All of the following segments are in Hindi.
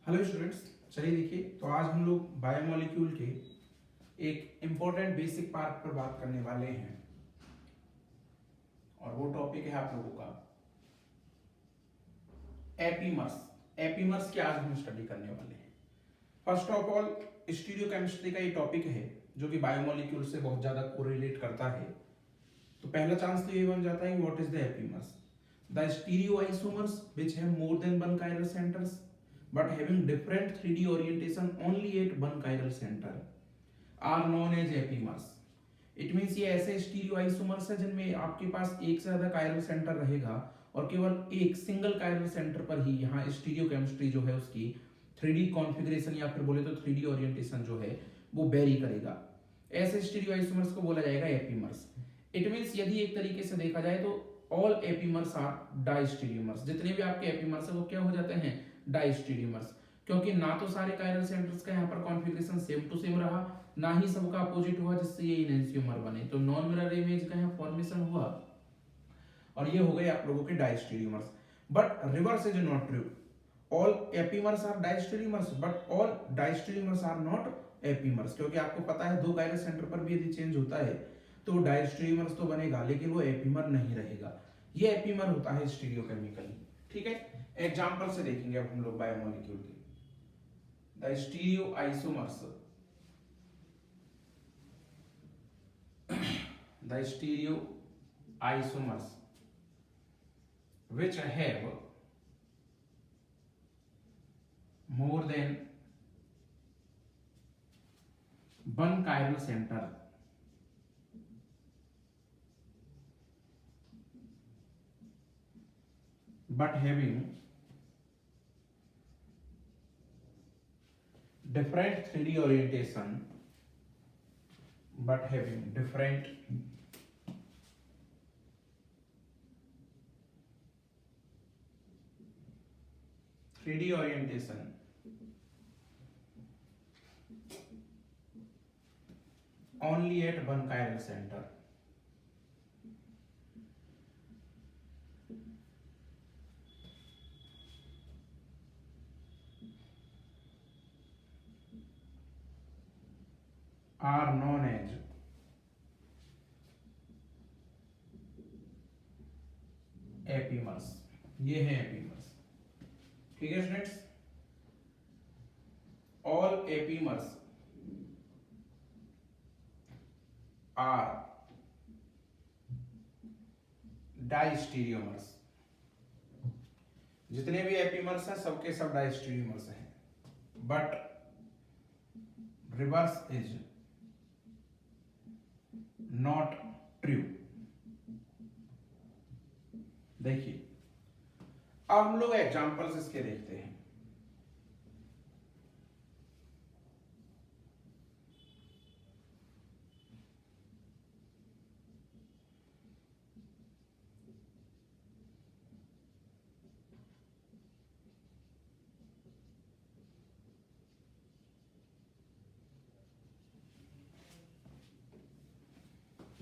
हेलो स्टूडेंट्स, चलिए देखिए। तो आज हम लोग बायोमोलिक्यूल के एक इम्पोर्टेंट बेसिक पार्ट पर बात करने वाले हैं और वो टॉपिक है आप लोगों का एपीमर्स। एपीमर्स की आज हम स्टडी करने वाले हैं। फर्स्ट ऑफ ऑल, स्टीरियोकेमिस्ट्री का ये टॉपिक है जो कि बायोमोलिक्यूल से बहुत ज्यादा कोरिलेट करता है। तो पहला चांस तो ये बन जाता है what is the epimers. The stereoisomers which have more than one chiral centres but having different 3D orientation only at one chiral center are known as epimers. It means ये ऐसे स्टीरियोआइसोमर्स है जिनमें आपके पास एक से ज्यादा कायरल सेंटर रहेगा और केवल एक सिंगल कायरल सेंटर पर ही यहाँ स्टीरियोकेमिस्ट्री जो है उसकी 3D कॉन्फ़िगरेशन या फिर बोले तो 3D ओरिएंटेशन जो है वो वेरी करेगा। ऐसे स्टीरियोआइसोमर्स को बोला जाएगा एपीमर्स। इट मींस यदि एक तरीके से देखा जाए तो ऑल एपीमर्स आर डाइस्टीरियोमर्स। जितने भी आपके एपीमर्स है वो क्या हो जाते हैं? डाइस्टीरियोमर्स। क्योंकि ना तो सारे कायरल सेंटर्स का यहाँ पर कॉन्फ़िगरेशन सेम टू सेम रहा, ना ही सबका अपोजिट हुआ जिससे ये इनेंसियोमर बने। तो नॉन मिरर इमेज का यहाँ फॉर्मेशन हुआ और ये हो गए आप लोगों के diastereomers. But reverse is not true. All epimers are diastereomers but all diastereomers are not epimers. क्योंकि आपको पता है दो कायरल सेंटर पर भी यदि चेंज होता है तो डाइस्टीरियोमर्स तो बनेगा लेकिन वो एपीमर नहीं रहेगा। ये एपीमर होता है स्टीरियोकेमिकली। ठीक है, एग्जांपल से देखेंगे अब हम लोग बायोमोलिक्यूल के। The stereoisomers, the stereoisomers which have more than one chiral center but having different 3D orientation but having different 3D orientation only at one chiral center are known as epimers. ये है एपीमर्स। ठीक है स्टूडेंट्स, ऑल एपीमर्स आर डाइस्टीरियोमर्स। जितने भी एपीमर्स हैं सबके सब डाइस्टीरियोमर्स हैं। But reverse is not true. देखिए अब हम लोग एग्जांपल्स इसके देखते हैं।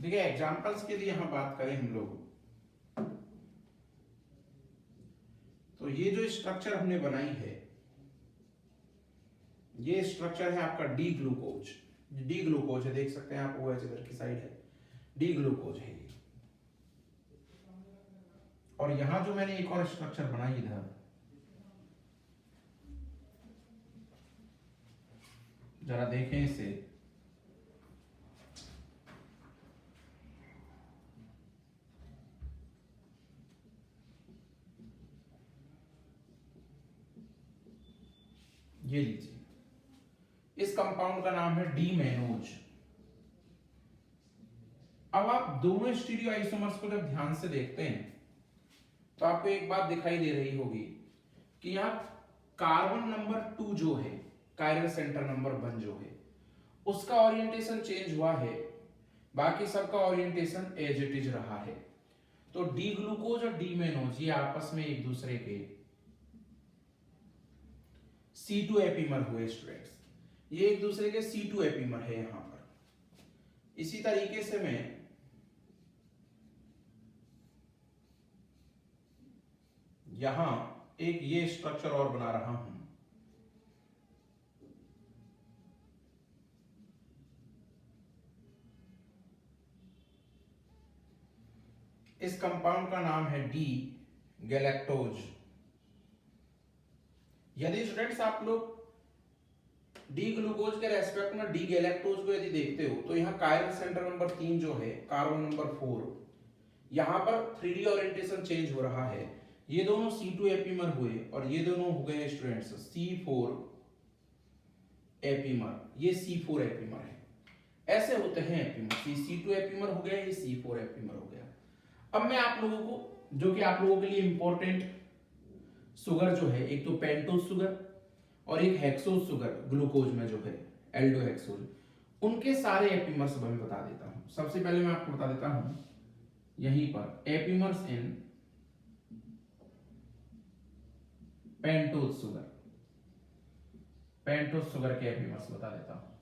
देखिए एग्जांपल्स के लिए यहां बात करें हम लोग तो ये जो स्ट्रक्चर हमने बनाई है ये स्ट्रक्चर है आपका डी ग्लूकोज। डी ग्लूकोज है, देख सकते हैं आप, OH इधर की साइड है, डी ग्लूकोज है ये। और यहां जो मैंने एक और स्ट्रक्चर बनाई इधर, जरा देखें इसे। ये लीजिए, इस कंपाउंड का नाम है डीमेनोज। अब आप दोनों स्टीरियोआइसोमर्स को जब ध्यान से देखते हैं तो आपको एक बात दिखाई दे रही होगी कि यहां कार्बन नंबर 2 जो है, कायरल सेंटर नंबर 1 जो है, उसका ओरिएंटेशन चेंज हुआ है, बाकी सबका ओरिएंटेशन एज इट इज रहा है। तो डी ग्लूकोज और डीमेनोज ये आपस में एक दूसरे के C2 एपीमर हुए स्टूडेंट्स। ये एक दूसरे के C2 एपीमर है यहां पर। इसी तरीके से मैं यहां एक ये स्ट्रक्चर और बना रहा हूं इस कंपाउंड का नाम है डी गैलेक्टोज। यदि स्टूडेंट्स आप लोग डी ग्लूकोज के रेस्पेक्ट में डी गैलेक्टोज को यदि देखते हो तो यहाँ कायरल सेंटर नंबर 3 जो है कार्बन नंबर 4, यहाँ पर 3D ओरिएंटेशन चेंज हो रहा है। ये दोनों C2 एपीमर हुए और ये दोनों हो गए स्टूडेंट्स C4 एपीमर, ये C4 एपीमर है। ऐसे होते हैं एपीमर, ये C2 एपीमर हो गया, ये C4 एपीमर हो गया। अब मैं आप लोगों को, जो कि आप लोगों के लिए इंपॉर्टेंट शुगर जो है, एक तो पेंटोज शुगर और एक हेक्सोज शुगर ग्लूकोज में जो है एल्डोहेक्सोज, उनके सारे एपीमर्स मैं बता देता हूं। सबसे पहले मैं आपको बता देता हूं यहीं पर एपीमर्स इन पेंटोज शुगर, पेंटोज शुगर के एपीमर्स बता देता हूं।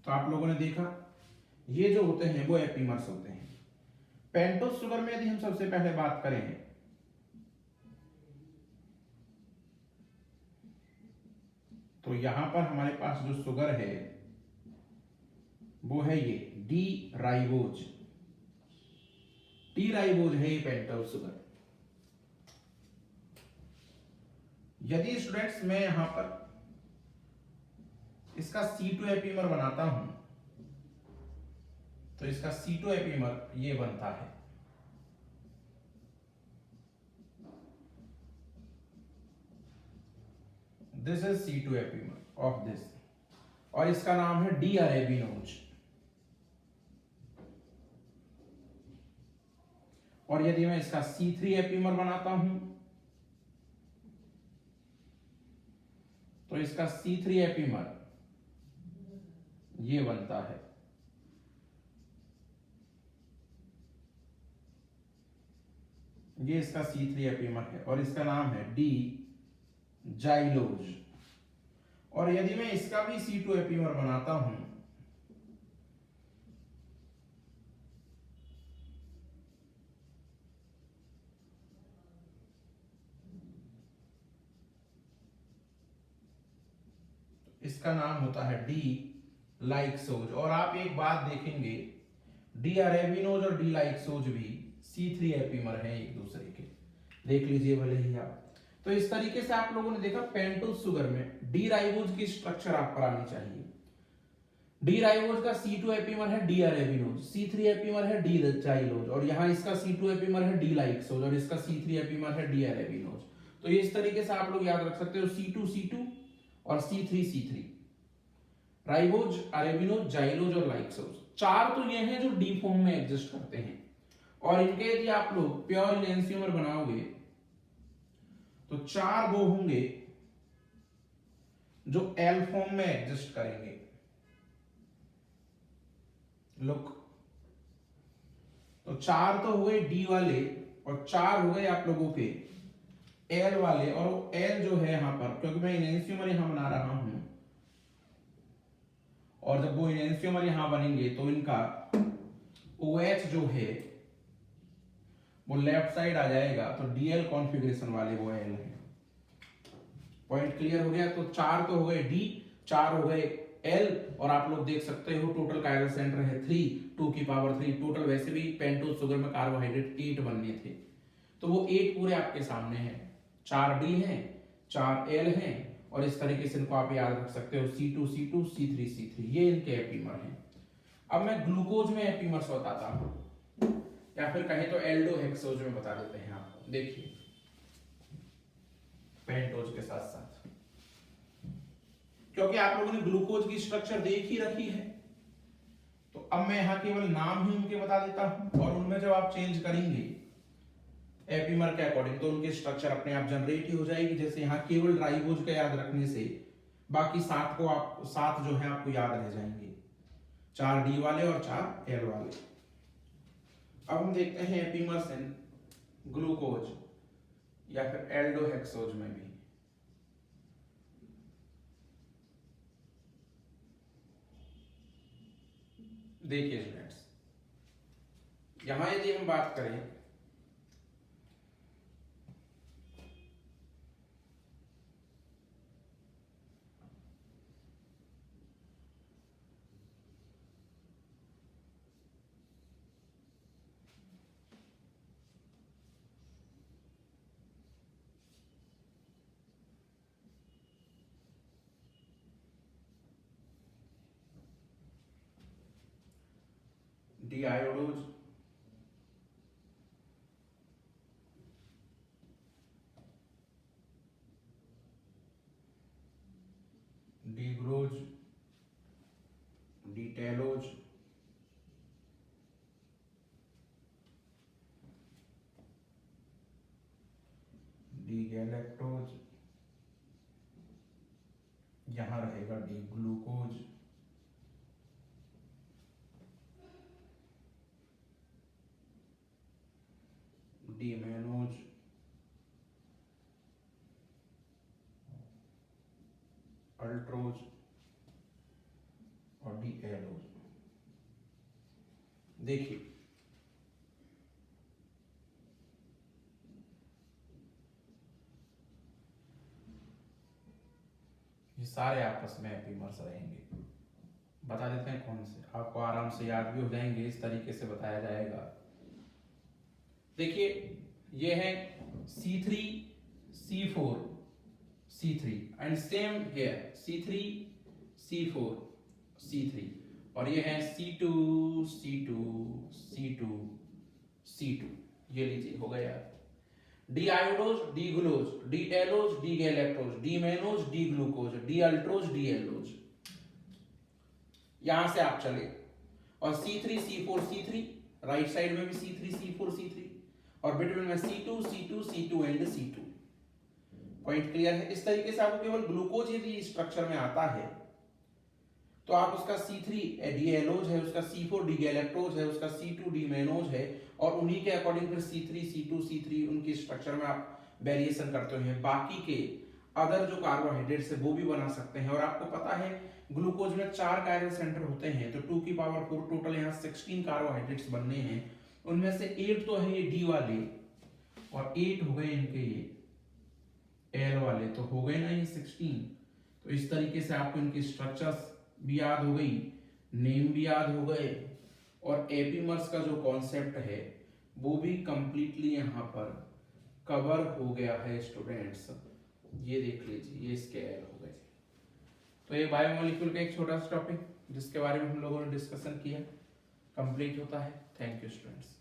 तो आप लोगों ने देखा ये जो होते हैं वो एपीमर्स होते हैं। पेंटोज शुगर में यदि हम सबसे पहले बात करें तो यहां पर हमारे पास जो शुगर है वो है ये डी राइबोज, डी राइबोज है ये पेंटोज शुगर। यदि स्टूडेंट्स मैं यहां पर इसका C2 एपीमर बनाता हूं तो इसका C2 एपीमर ये बनता है। This is C2 epimer of this, और इसका नाम है डी अरेबिनोज। और यदि मैं इसका C3 एपीमर बनाता हूं तो इसका C3 एपीमर ये बनता है। ये इसका C3 एपीमर है और इसका नाम है डी जाइलोज। और यदि मैं इसका भी C2 एपीमर बनाता हूं इसका नाम होता है डी लाइक्सोज। और आप एक बात देखेंगे, डी अरेबिनोज और डी लाइक्सोज भी C3 एपीमर हैं एक दूसरे के, देख लीजिए भले ही आप। तो इस तरीके से आप लोगों ने देखा पेंटोज शुगर में डी राइबोज की स्ट्रक्चर आप पर आनी चाहिए। डी राइबोज का C2 एपीमर है डी अरेबिनोज, C3 एपीमर है डी जाइलोज, और यहाँ इसका C2 एपीमर है डी लाइक्सोज और इसका C3 एपीमर है डी अरेबिनोज। तो ये इस तरीके से आप लोग याद रख सकते हो, C2 C2 और C3 C3, ribose, arabinose, xylose और लाइक्सोज। चार तो ये हैं जो डी फॉर्म में एग्जिस्ट करते हैं। और इनके यदि आप लोग प्योर इनैंसियोमर बनाओगे तो चार वो होंगे जो एल फॉर्म में एग्जिस्ट करेंगे। लुक, तो चार तो हुए डी वाले और चार हो गए आप लोगों के एल वाले। और एल जो है यहां पर, क्योंकि मैं इनैंसियोमर यहां बना रहा हूं, और जब वो इनैंसियोमर यहां बनेंगे तो इनका OH जो है वो लेफ्ट साइड आ जाएगा, तो डीएल कॉन्फ़िगरेशन वाले वो एल है। पॉइंट क्लियर हो गया। तो चार तो हो गए डी, चार हो गए एल, और आप लोग देख सकते हो टोटल कायरल सेंटर है 3, 2 की पावर 3 टोटल। वैसे भी पेंटोज शुगर में कार्बोहाइड्रेट 8 बनने थे, तो वो 8 पूरे आपके सामने हैं। 4 डी हैं, 4 एल हैं, और इस तरीके से इनको आप याद रख सकते हो C2 C2 C3 C3, ये इनके एपीमर हैं। अब मैं ग्लूकोज में एपीमर्स बताता हूं, या फिर कहें तो एल्डोहेक्सोज में बता देते हैं आपको। देखिए पेंटोज के साथ साथ, क्योंकि आप लोगों ने ग्लूकोज की स्ट्रक्चर देख ही रखी है, तो अब मैं यहां केवल नाम ही उनके बता देता हूं, और उनमें जब आप चेंज करेंगे एपीमर के अकॉर्डिंग तो उनकी स्ट्रक्चर अपने आप जनरेट ही हो जाएगी। जैसे यहाँ केवल राइबोज का याद रखने से बाकी 7 को आप 7 जो है आपको याद रह जाएंगे, 4 डी वाले और 4 एल वाले। अब हम देखते हैं एपीमर्स इन ग्लूकोज या फिर एल्डोहेक्सोज में भी। देखिए स्टूडेंट्स, यहां यदि हम बात करें डीआयोडोज, डीग्रोज, डीटेलोज, डीगैलेक्टोज, यहां रहेगा D glucose, D mannose, Altroz और डी एलोज। देखिए ये सारे आपस में एपीमर्स रहेंगे। बता देते हैं कौन से, आपको आराम से याद भी हो जाएंगे, इस तरीके से बताया जाएगा। देखिए ये है C3 C4 C3 and same here C3 C4 C3 और ये है C2 C2 C2 C2। ये लीजिए हो गया D idose, D glucose, D talose, D galactose, D mannose, D glucose, D altrose, D allose. यहां से आप चले और C3 C4 C3 right side में भी C3 C4 C3 और बिटवीन में C2 C2 C2 and C2। Point clear है? इस तरीके से आपको केवल ग्लूकोज यदि स्ट्रक्चर में आता है तो आप उसका C3 डी एलोज है, उसका C4 डी गैलेक्टोज है, उसका C2 डी मैनोज है और उन्हीं के अकॉर्डिंग फिर C3 C2 C3 उनकी स्ट्रक्चर में आप वेरिएशन करते हैं। बाकी के अदर जो कार्बोहाइड्रेट्स है वो भी बना सकते हैं। और आपको पता है ग्लूकोज में 4 कायरल सेंटर होते हैं तो 2 की पावर 4 टोटल यहाँ 16 कार्बोहाइड्रेट्स बनने हैं। उनमें से 8 तो है ये डी वाले और 8 हो गए इनके ये एल वाले, तो हो गए ना ये 16। तो इस तरीके से आपको इनकी स्ट्रक्चर्स भी याद हो गई, नेम भी याद हो गए और एपीमर्स का जो कॉन्सेप्ट है वो भी कंप्लीटली यहाँ पर कवर हो गया है स्टूडेंट्स। ये देख लीजिए ये स्केल हो गए। तो ये बायोमोलिक्यूल का एक छोटा सा टॉपिक जिसके बारे में हम लोगों ने डिस्कशन किया कंप्लीट होता है। Thank you students.